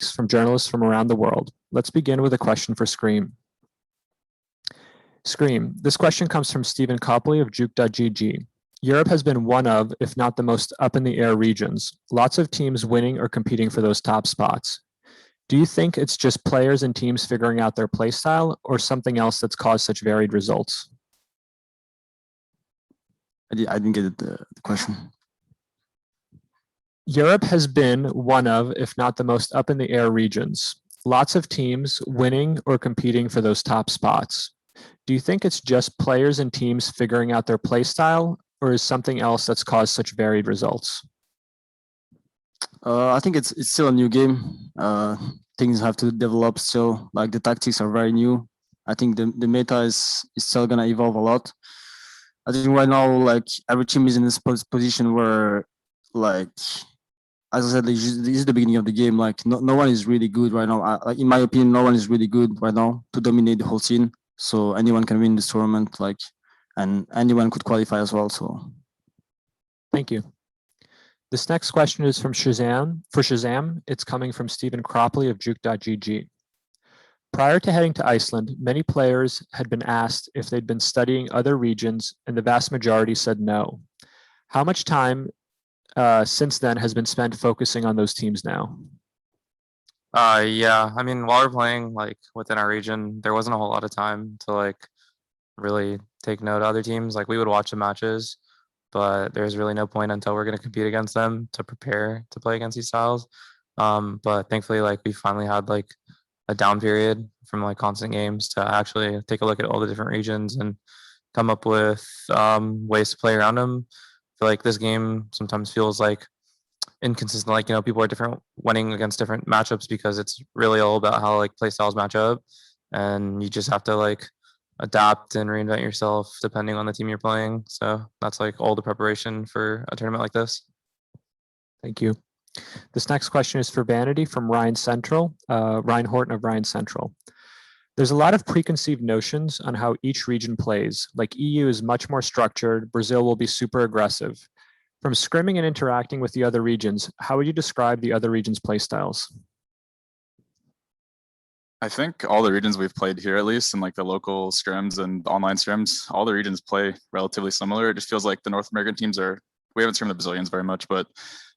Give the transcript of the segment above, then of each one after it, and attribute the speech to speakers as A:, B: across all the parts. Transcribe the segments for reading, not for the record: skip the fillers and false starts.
A: from journalists from around the world. Let's begin with a question for Scream. Scream, this question comes from Stephen Copley of juke.gg. Europe has been one of, if not the most up-in-the-air regions. Lots of teams winning or competing for those top spots. Do you think it's just players and teams figuring out their play style or something else that's caused such varied results?
B: I didn't get the question.
A: Europe has been one of, if not the most up-in-the-air regions. Lots of teams winning or competing for those top spots. Do you think it's just players and teams figuring out their play style, or is something else that's caused such varied results?
B: I think it's still a new game. Things have to develop still. Like the tactics are very new. I think the meta is still gonna evolve a lot. I think right now, like every team is in this position where, like, as I said, this is the beginning of the game. Like no one is really good right now. Like in my opinion, no one is really good right now to dominate the whole scene. So anyone can win this tournament, like, and anyone could qualify as well. So,
A: thank you. This next question is from Shazam. For Shazam, it's coming from Stephen Cropley of juke.gg. Prior to heading to Iceland, many players had been asked if they'd been studying other regions, and the vast majority said no. How much time since then has been spent focusing on those teams now?
C: Yeah, I mean, while we're playing like within our region, there wasn't a whole lot of time to like really take note of other teams. Like we would watch the matches, but there's really no point until we're going to compete against them to prepare to play against these styles. But thankfully, like we finally had like a down period from like constant games to actually take a look at all the different regions and come up with ways to play around them. I feel like this game sometimes feels like inconsistent, like, you know, people are different winning against different matchups because it's really all about how like play styles match up, and you just have to like adapt and reinvent yourself depending on the team you're playing. So that's like all the preparation for a tournament like this.
A: Thank you. This next question is for Vanity from Ryan Central, Ryan Horton of Ryan Central. There's a lot of preconceived notions on how each region plays, like EU is much more structured, Brazil will be super aggressive. From scrimming and interacting with the other regions, how would you describe the other regions' play styles?
D: I think all the regions we've played here, at least in like the local scrims and online scrims, all the regions play relatively similar. It just feels like the North American teams we haven't scrimmed the Brazilians very much, but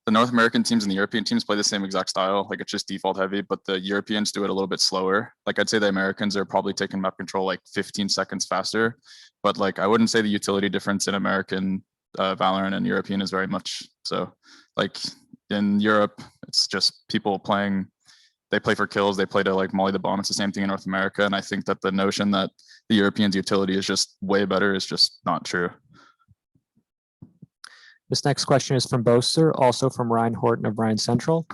D: the North American teams and the European teams play the same exact style. Like it's just default heavy, but the Europeans do it a little bit slower. Like I'd say the Americans are probably taking map control like 15 seconds faster, but like I wouldn't say the utility difference in American Valorant and European is very much. So like in Europe, it's just people playing, they play for kills, they play to like molly the bomb. It's the same thing in North America. And I think that the notion that the Europeans' utility is just way better is just not true.
A: This next question is from Boaster, also from Ryan Horton of Ryan Central.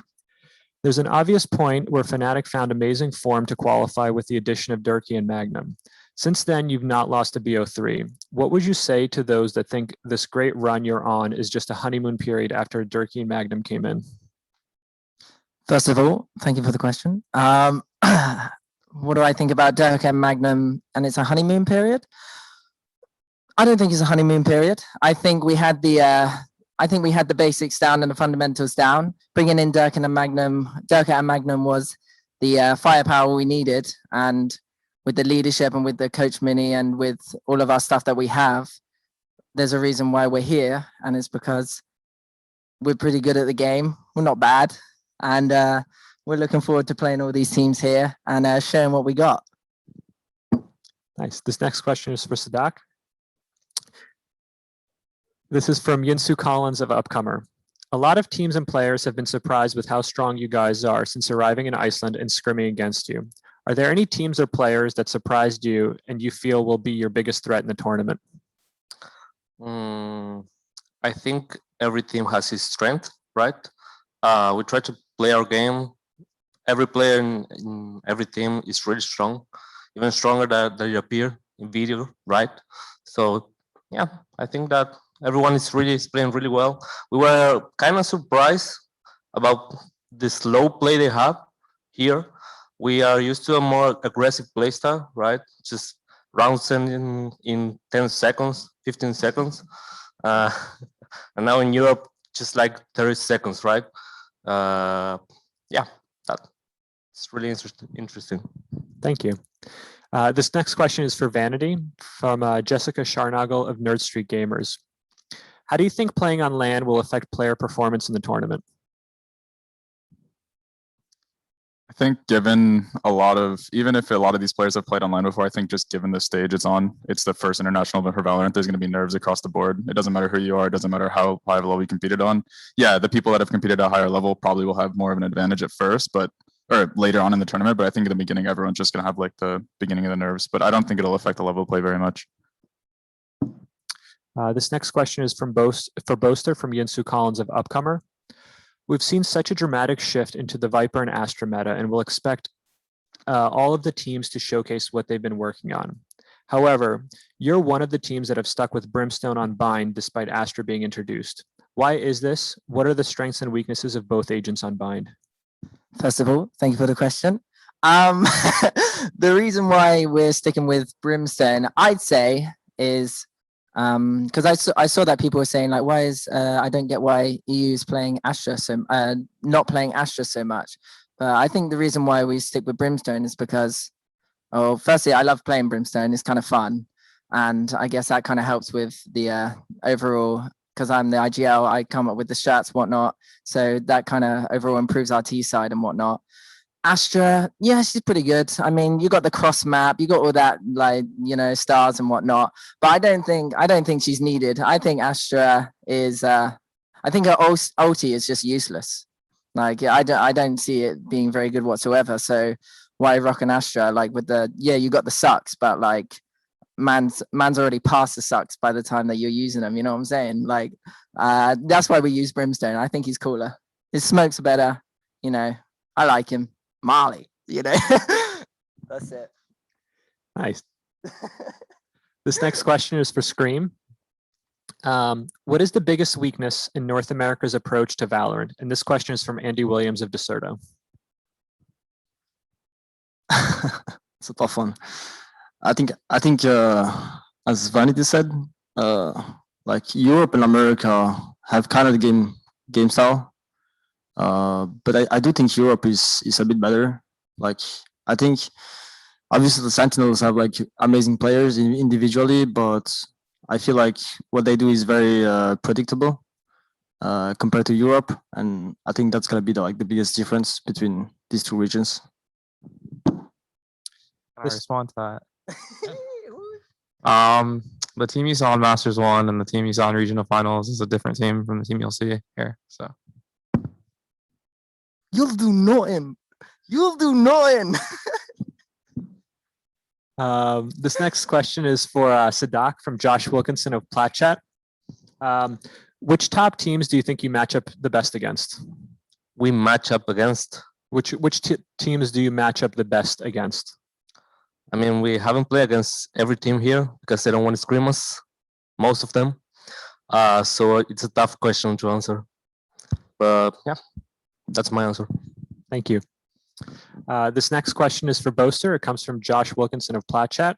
A: There's an obvious point where Fnatic found amazing form to qualify with the addition of Durkee and Magnum. Since then, you've not lost a BO3. What would you say to those that think this great run you're on is just a honeymoon period after Durkee and Magnum came in?
E: First of all, thank you for the question. What do I think about Durkee and Magnum and it's a honeymoon period? I don't think it's a honeymoon period. I think we had the basics down and the fundamentals down. Bringing in Durkee and Magnum was the firepower we needed, and with the leadership and with the coach mini and with all of our stuff that we have, there's a reason why we're here, and it's because we're pretty good at the game. We're not bad, and we're looking forward to playing all these teams here and showing what we got.
A: Nice. This next question is for Sadak. This is from Yinsu Collins of Upcomer. A lot of teams and players have been surprised with how strong you guys are since arriving in Iceland and scrimming against you. Are there any teams or players that surprised you and you feel will be your biggest threat in the tournament?
F: I think every team has its strength, right? We try to play our game. Every player in every team is really strong, even stronger than they appear in video, right? So yeah, I think that everyone is playing really well. We were kind of surprised about the slow play they have here. We are used to a more aggressive play style, right? Just round sending in 10 seconds, 15 seconds. And now in Europe, just like 30 seconds, right? Yeah, that. It's really interesting.
A: Thank you. This next question is for Vanity from Jessica Sharnagel of Nerd Street Gamers. How do you think playing on LAN will affect player performance in the tournament?
D: I think given even if a lot of these players have played online before, I think just given the stage it's on, it's the first international event for Valorant, there's going to be nerves across the board. It doesn't matter who you are. It doesn't matter how high of a level you competed on. Yeah, the people that have competed at a higher level probably will have more of an advantage at first, or later on in the tournament. But I think in the beginning, everyone's just going to have like the beginning of the nerves. But I don't think it'll affect the level of play very much.
A: This next question is for Boaster from Yinsu Collins of Upcomer. We've seen such a dramatic shift into the Viper and Astra meta, and we'll expect all of the teams to showcase what they've been working on. However, you're one of the teams that have stuck with Brimstone on Bind despite Astra being introduced. Why is this? What are the strengths and weaknesses of both agents on Bind?
E: First of all, thank you for the question. The reason why we're sticking with Brimstone, I'd say, is because I saw that people were saying like, why is I don't get why EU is playing Astra not playing Astra so much. But I think the reason why we stick with Brimstone is because, firstly, I love playing Brimstone. It's kind of fun, and I guess that kind of helps with the overall. Because I'm the IGL, I come up with the strats, whatnot. So that kind of overall improves our T side and whatnot. Astra, yeah, she's pretty good. I mean, you got the cross map, you got all that, like, stars and whatnot. But I don't think she's needed. I think Astra is. I think her ulti is just useless. Like, I don't see it being very good whatsoever. So why rock an Astra? Like with you got the sucks, but like man's already past the sucks by the time that you're using them. You know what I'm saying? Like, that's why we use Brimstone. I think he's cooler. His smokes are better. I like him. Molly, that's it.
A: Nice. This next question is for Scream. What is the biggest weakness in North America's approach to Valorant? And this question is from Andy Williams of Deserto.
B: It's a tough one. I think as Vanity said, like Europe and America have kind of the game style. But I do think Europe is a bit better. Like, I think obviously the Sentinels have like amazing players individually, but I feel like what they do is very predictable compared to Europe, and I think that's gonna be the biggest difference between these two regions.
C: Can I respond to that? The team you saw in Masters 1 and the team you saw in regional finals is a different team from the team you'll see here. So
E: you'll do nothing.
A: This next question is for Sadak from Josh Wilkinson of Platchat. Which top teams do you think you match up the best against?
F: We match up against.
A: Which teams do you match up the best against?
F: I mean, we haven't played against every team here because they don't want to scream us, most of them. So it's a tough question to answer. But yeah, that's my answer.
A: Thank you. This next question is for Boaster. It comes from Josh Wilkinson of Platchat.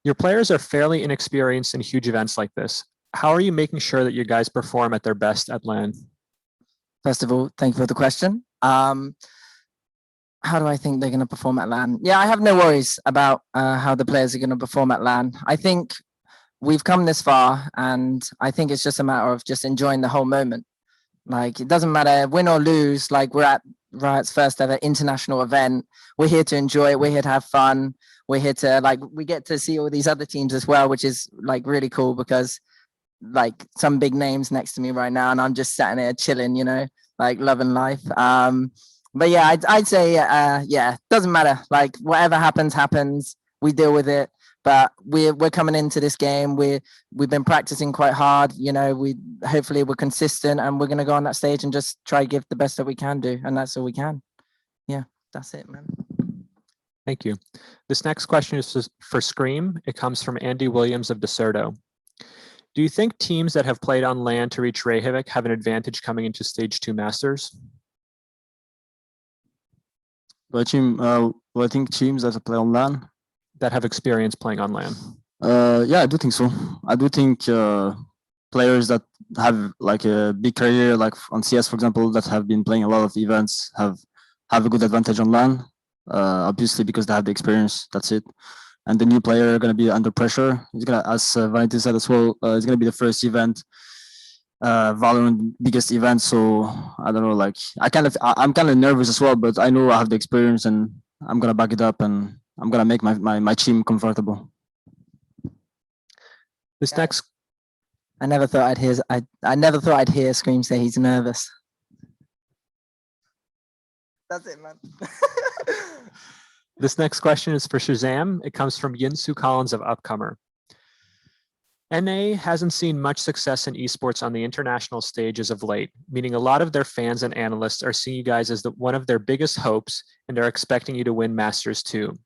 A: Your players are fairly inexperienced in huge events like this. How are you making sure that your guys perform at their best at LAN?
E: First of all, thank you for the question. How do I think they're going to perform at LAN? Yeah, I have no worries about how the players are going to perform at LAN. I think we've come this far, and I think it's just a matter of just enjoying the whole moment. Like, it doesn't matter win or lose. Like, we're at Riot's first ever international event. We're here to enjoy it. We're here to have fun. We're here to we get to see all these other teams as well, which is like really cool because like some big names next to me right now, and I'm just sitting here chilling, like loving life. But yeah, I'd say, doesn't matter. Like, whatever happens. We deal with it. But we're coming into this game. We've been practicing quite hard. Hopefully we're consistent, and we're gonna go on that stage and just try to give the best that we can do, and that's all we can. Yeah, that's it, man.
A: Thank you. This next question is for Scream. It comes from Andy Williams of Deserto. Do you think teams that have played on LAN to reach Reykjavik have an advantage coming into Stage 2 Masters?
B: I think teams that play on LAN
A: that have experience playing on LAN.
B: Yeah, I do think so. I do think players that have like a big career, like on CS, for example, that have been playing a lot of events, have have a good advantage on LAN. Obviously, because they have the experience. That's it. And the new player are going to be under pressure. It's gonna, as Valentin said as well, it's going to be the first event, Valorant biggest event. So I don't know, like I'm kind of nervous as well, but I know I have the experience and I'm going to back it up and I'm going to make my team comfortable.
A: This next
E: I never thought I'd hear Scream say he's nervous. That's it, man.
A: This next question is for Shazam. It comes from Yinsu Collins of Upcomer. NA hasn't seen much success in esports on the international stage as of late, meaning a lot of their fans and analysts are seeing you guys as one of their biggest hopes and are expecting you to win Masters too.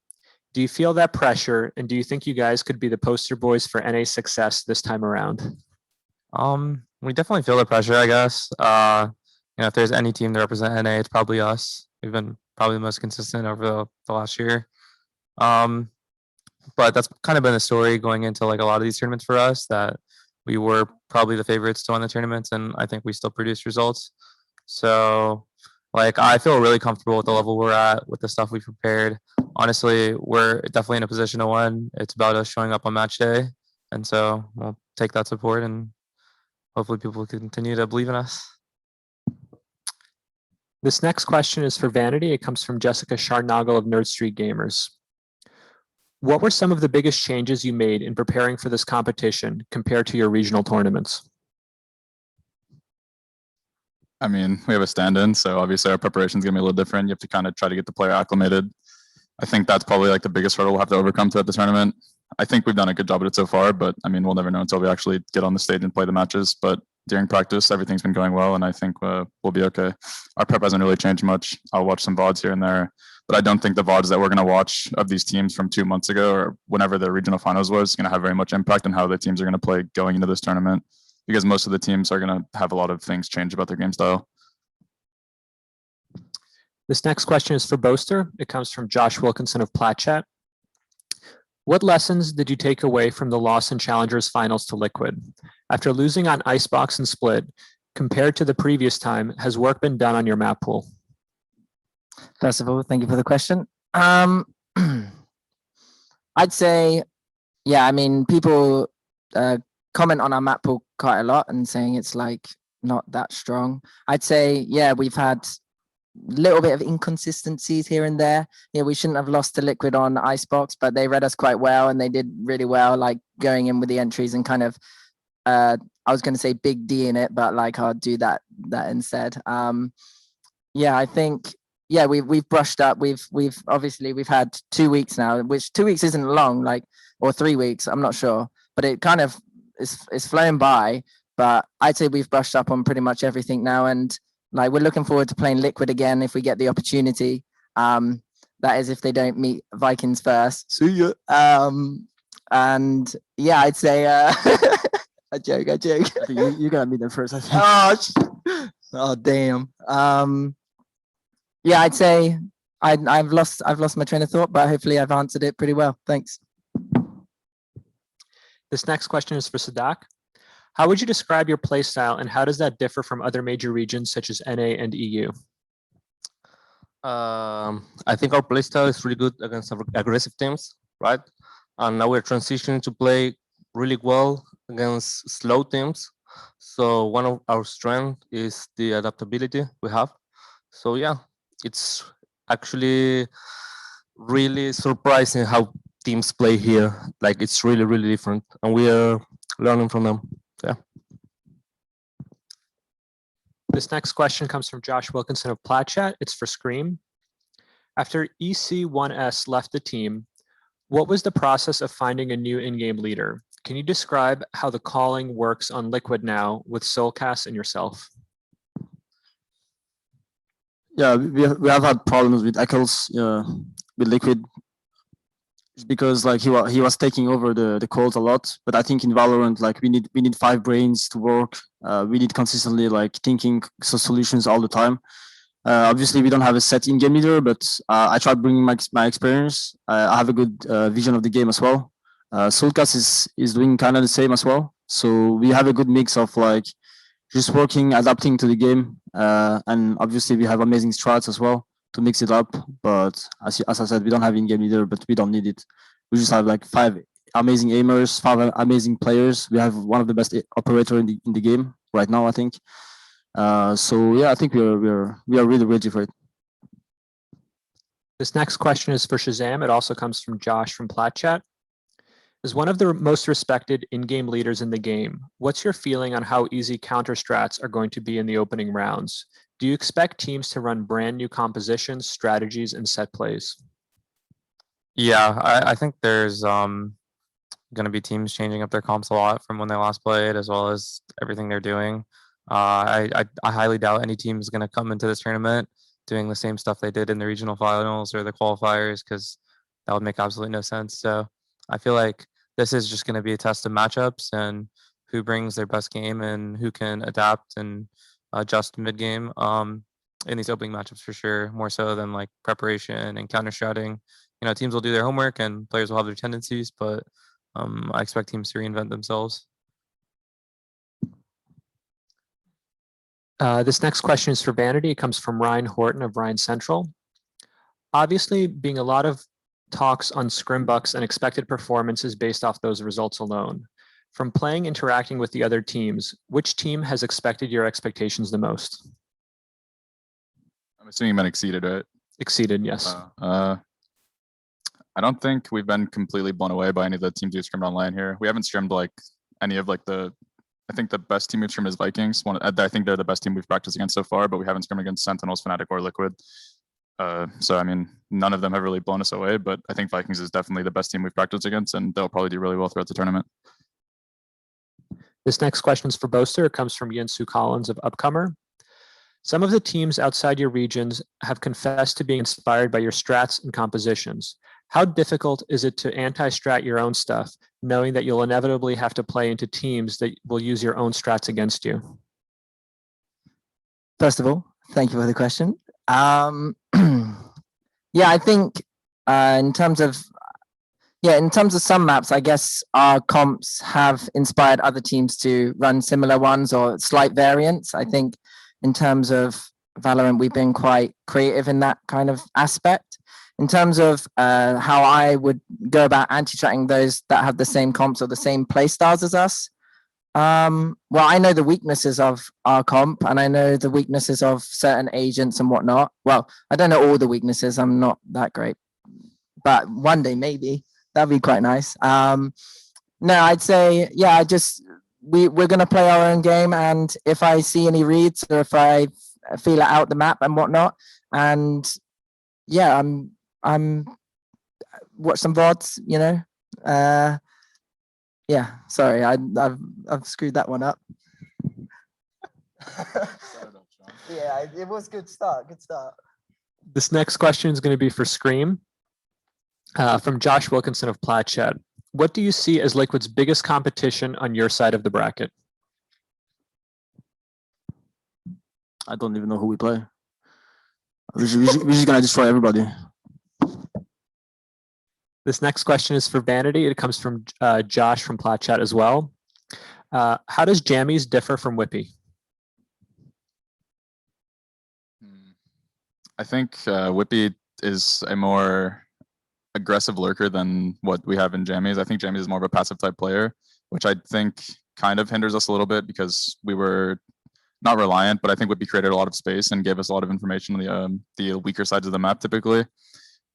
A: Do you feel that pressure, and do you think you guys could be the poster boys for NA success this time around?
C: We definitely feel the pressure, I guess. If there's any team to represent NA, it's probably us. We've been probably the most consistent over the last year. But that's kind of been the story going into like a lot of these tournaments for us, that we were probably the favorites to win the tournaments, and I think we still produced results. So like I feel really comfortable with the level we're at, with the stuff we prepared. Honestly, we're definitely in a position to win. It's about us showing up on match day. And so we'll take that support and hopefully people continue to believe in us.
A: This next question is for Vanity. It comes from Jessica Sharnagel of Nerd Street Gamers. What were some of the biggest changes you made in preparing for this competition compared to your regional tournaments?
D: I mean, we have a stand-in, so obviously our preparation is going to be a little different. You have to kind of try to get the player acclimated. I think that's probably like the biggest hurdle we'll have to overcome throughout the tournament. I think we've done a good job at it so far, but I mean, we'll never know until we actually get on the stage and play the matches. But during practice, everything's been going well, and I think we'll be okay. Our prep hasn't really changed much. I'll watch some VODs here and there, but I don't think the VODs that we're going to watch of these teams from 2 months ago or whenever the regional finals was going to have very much impact on how the teams are going to play going into this tournament, because most of the teams are going to have a lot of things change about their game style.
A: This next question is for Boaster. It comes from Josh Wilkinson of Platchat. What lessons did you take away from the loss in Challengers Finals to Liquid? After losing on Icebox and Split, compared to the previous time, has work been done on your map pool?
E: First of all, thank you for the question. I'd say, yeah, I mean, people comment on our map pool quite a lot and saying it's like not that strong. I'd say, yeah, we've had little bit of inconsistencies here and there. Yeah, we shouldn't have lost to Liquid on Icebox, but they read us quite well and they did really well, like going in with the entries and kind of I was going to say big D in it, but like I'll do that instead. Yeah, I think we've brushed up. We've had 2 weeks now, which 2 weeks isn't long, like, or 3 weeks, I'm not sure, but it kind of is flown by. But I'd say we've brushed up on pretty much everything now, and like we're looking forward to playing Liquid again if we get the opportunity. That is if they don't meet Vikings first. See ya. And yeah, I'd say a joke. I think
B: you gotta meet them first, I think.
E: Oh damn. Yeah, I'd say I've lost my train of thought, but hopefully I've answered it pretty well. Thanks.
A: This next question is for Sadak. How would you describe your play style, and how does that differ from other major regions such as NA and EU?
F: I think our playstyle is really good against aggressive teams, right? And now we're transitioning to play really well against slow teams. So one of our strengths is the adaptability we have. So yeah, it's actually really surprising how teams play here. Like it's really, really different, and we are learning from them. Yeah.
A: This next question comes from Josh Wilkinson of Platchat. It's for Scream. After EC1S left the team, what was the process of finding a new in-game leader? Can you describe how the calling works on Liquid now with Soulcast and yourself?
B: Yeah, we have had problems with Eccles, with Liquid, because like he was taking over the calls a lot. But I think in Valorant, like we need 5 brains to work. We need consistently like thinking solutions all the time. Obviously, we don't have a set in-game leader, but I try bringing my experience. I have a good vision of the game as well. Soulcast is doing kind of the same as well. So we have a good mix of like just working, adapting to the game, and obviously we have amazing strats as well. mix it up. But as I said, we don't have in-game leader, but we don't need it. We just have like 5 amazing aimers, 5 amazing players. We have one of the best operator in the game right now, I think. So yeah, I think we are really ready for it.
A: This next question is for Shazam. It also comes from Josh from PlatChat. As one of the most respected in-game leaders in the game, what's your feeling on how easy counter strats are going to be in the opening rounds? Do you expect teams to run brand new compositions, strategies, and set plays?
C: Yeah, I think there's going to be teams changing up their comps a lot from when they last played, as well as everything they're doing. I highly doubt any team is going to come into this tournament doing the same stuff they did in the regional finals or the qualifiers, because that would make absolutely no sense. So I feel like this is just going to be a test of matchups and who brings their best game and who can adapt and adjust mid game in these opening matchups for sure, more so than like preparation and counter stratting. You know, teams will do their homework and players will have their tendencies, but I expect teams to reinvent themselves.
A: This next question is for Vanity. It comes from Ryan Horton of Ryan Central. Obviously, being a lot of talks on scrimbucks and expected performances based off those results alone. From playing, interacting with the other teams, which team has exceeded your expectations the most?
D: I'm assuming you meant exceeded, right?
A: Exceeded, yes.
D: I don't think we've been completely blown away by any of the teams we've scrimmed online here. We haven't scrimmed like any of like I think the best team we've scrimmed is Vikings. I think they're the best team we've practiced against so far, but we haven't scrimmed against Sentinels, Fnatic, or Liquid. So I mean, none of them have really blown us away, but I think Vikings is definitely the best team we've practiced against, and they'll probably do really well throughout the tournament.
A: This next question is for Boaster. It comes from Yinsu Collins of Upcomer. Some of the teams outside your regions have confessed to being inspired by your strats and compositions. How difficult is it to anti-strat your own stuff, knowing that you'll inevitably have to play into teams that will use your own strats against you?
E: First of all, thank you for the question. Yeah, I think in terms of some maps, I guess our comps have inspired other teams to run similar ones or slight variants. I think in terms of Valorant, we've been quite creative in that kind of aspect. In terms of how I would go about anti-stratting those that have the same comps or the same play styles as us, well, I know the weaknesses of our comp and I know the weaknesses of certain agents and whatnot. Well, I don't know all the weaknesses. I'm not that great, but one day maybe that'd be quite nice. No, I'd say, yeah, we're going to play our own game. And if I see any reads or if I feel it out the map and whatnot, and yeah, I'm watch some VODs, you know, yeah, sorry, I've screwed that one up. Yeah, it was good start.
A: This next question is going to be for Scream from Josh Wilkinson of PlatChat. What do you see as Liquid's biggest competition on your side of the bracket?
B: I don't even know who we play. We're just gonna destroy everybody.
A: This next question is for Vanity. It comes from Josh from PlatChat as well. How does Jammies differ from Whippy?
D: I think Whippy is a more aggressive lurker than what we have in Jammies. I think Jammies is more of a passive type player, which I think kind of hinders us a little bit because we were not reliant, but I think Whippy created a lot of space and gave us a lot of information on the weaker sides of the map typically.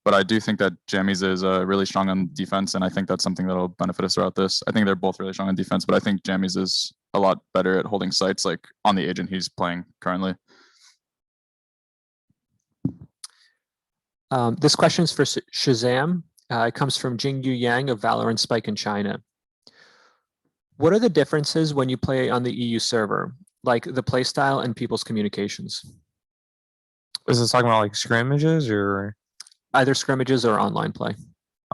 D: But I do think that Jammies is really strong on defense, and I think that's something that'll benefit us throughout this. I think they're both really strong on defense, but I think Jammies is a lot better at holding sites like on the agent he's playing currently.
A: This question is for Shazam. It comes from Jingyu Yang of Valorant Spike in China. What are the differences when you play on the EU server, like the playstyle and people's communications?
C: Is this talking about like scrimmages or
A: either scrimmages or online play?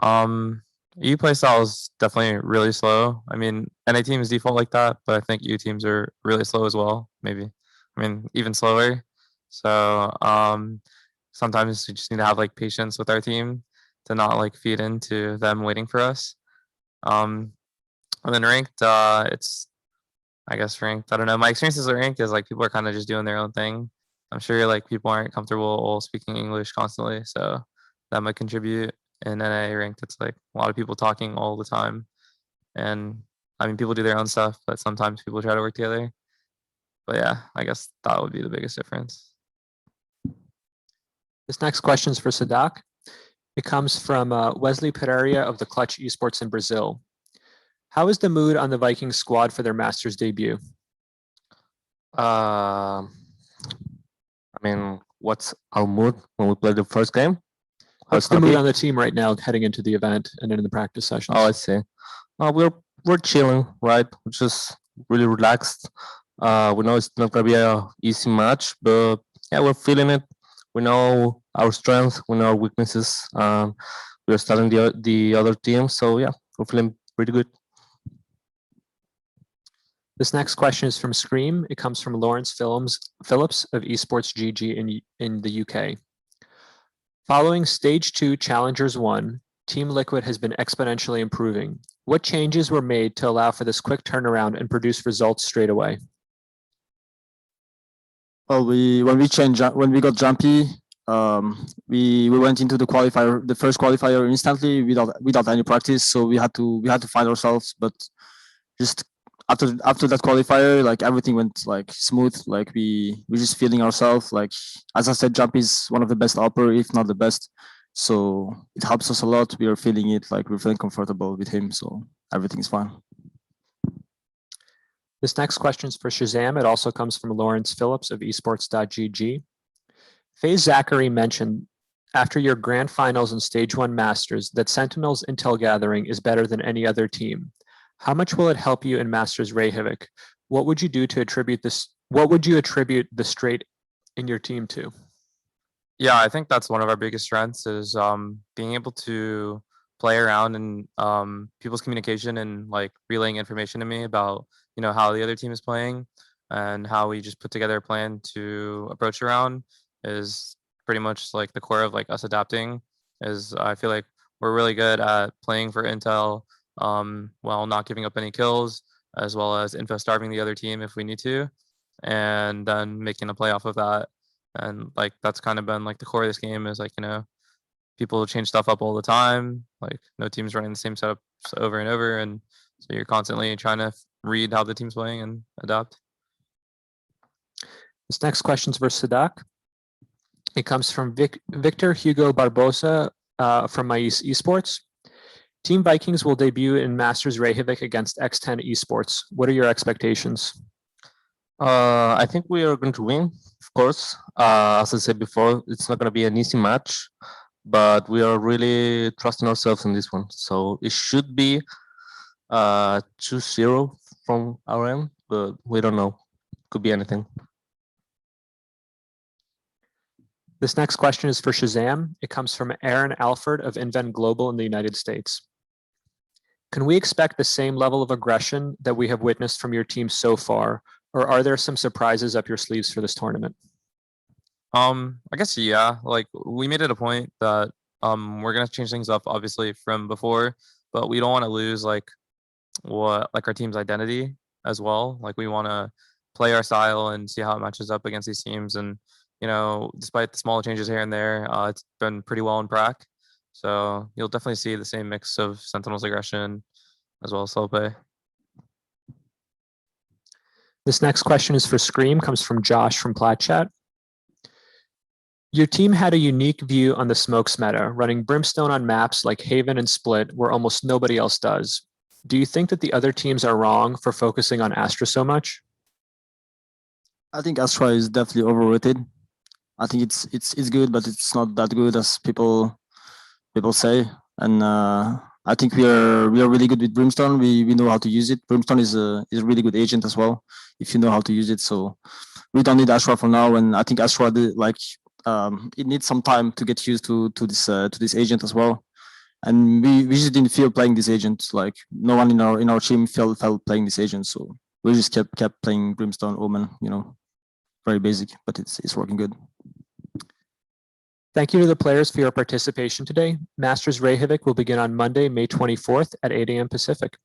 C: EU playstyle is definitely really slow. I mean, NA teams default like that, but I think EU teams are really slow as well. Maybe, I mean, even slower. So sometimes we just need to have like patience with our team to not like feed into them waiting for us. And then ranked, it's, I guess ranked, I don't know. My experiences with ranked is like people are kind of just doing their own thing. I'm sure like people aren't comfortable speaking English constantly, so that might contribute. In NA ranked, it's like a lot of people talking all the time, and I mean people do their own stuff, but sometimes people try to work together. But yeah, I guess that would be the biggest difference.
A: This next question is for Sadak. It comes from Wesley Pereira of the Clutch Esports in Brazil. How is the mood on the Vikings squad for their Masters debut?
F: I mean, what's our mood when we play the first game? How
A: What's
F: it's
A: the
F: gonna
A: mood
F: be?
A: on the team right now heading into the event and in the practice sessions?
F: Oh, I see. We're chilling, right? We're just really relaxed. We know it's not gonna be a easy match, but yeah, we're feeling it. We know our strengths, we know our weaknesses. We're starting the other team, so yeah, we're feeling pretty good.
A: This next question is from Scream. It comes from Lawrence Phillips of Esports GG in the UK. Following Stage 2 Challengers 1, Team Liquid has been exponentially improving. What changes were made to allow for this quick turnaround and produce results straight away?
B: Well, when we got jumpy, we went into the qualifier, the first qualifier instantly without any practice. So we had to find ourselves. But just after that qualifier, like everything went like smooth. Like we just feeling ourselves. Like as I said, jump is one of the best upper, if not the best. So it helps us a lot. We are feeling it. Like we're feeling comfortable with him. So everything is fine.
A: This next question is for Shazam. It also comes from Lawrence Phillips of esports.gg. FaZe Zachary mentioned after your grand finals and Stage 1 Masters that Sentinel's intel gathering is better than any other team. How much will it help you in Masters Reykjavik? What would you do to attribute this? What would you attribute the straight in your team to?
C: Yeah, I think that's one of our biggest strengths is being able to play around and people's communication and like relaying information to me about how the other team is playing and how we just put together a plan to approach around is pretty much like the core of like us adapting. Is I feel like we're really good at playing for intel while not giving up any kills, as well as info starving the other team if we need to, and then making a play off of that. And like that's kind of been like the core of this game is like people change stuff up all the time. Like no team's running the same setup over and over, and so you're constantly trying to read how the team's playing and adapt.
A: This next question is for Sadak. It comes from Victor Hugo Barbosa from Mais Esports. Team Vikings will debut in Masters Reykjavik against X10 Esports. What are your expectations?
F: I think we are going to win, of course. As I said before, it's not going to be an easy match, but we are really trusting ourselves in this one. So it should be 2-0 from our end, but we don't know. Could be anything.
A: This next question is for Shazam. It comes from Aaron Alford of Invent Global in the United States. Can we expect the same level of aggression that we have witnessed from your team so far, or are there some surprises up your sleeves for this tournament?
C: I guess yeah. Like we made it a point that we're gonna change things up obviously from before, but we don't want to lose like our team's identity as well. Like we want to play our style and see how it matches up against these teams. And despite the small changes here and there, it's been pretty well in prac. So you'll definitely see the same mix of Sentinel's aggression as well as slow play.
A: This next question is for Scream, comes from Josh from PlatChat. Your team had a unique view on the smokes meta, running Brimstone on maps like Haven and Split, where almost nobody else does. Do you think that the other teams are wrong for focusing on Astra so much?
B: I think Astra is definitely overrated. I think it's good, but it's not that good as people say. And I think we are really good with Brimstone. We know how to use it. Brimstone is a really good agent as well if you know how to use it. So we don't need Astra for now. And I think Astra it needs some time to get used to this agent as well. And we just didn't feel playing this agent. Like no one in our team felt playing this agent. So we just kept playing Brimstone, Omen. Very basic, but it's working good.
A: Thank you to the players for your participation today. Masters Reykjavik will begin on Monday, May 24th at 8 a.m. Pacific.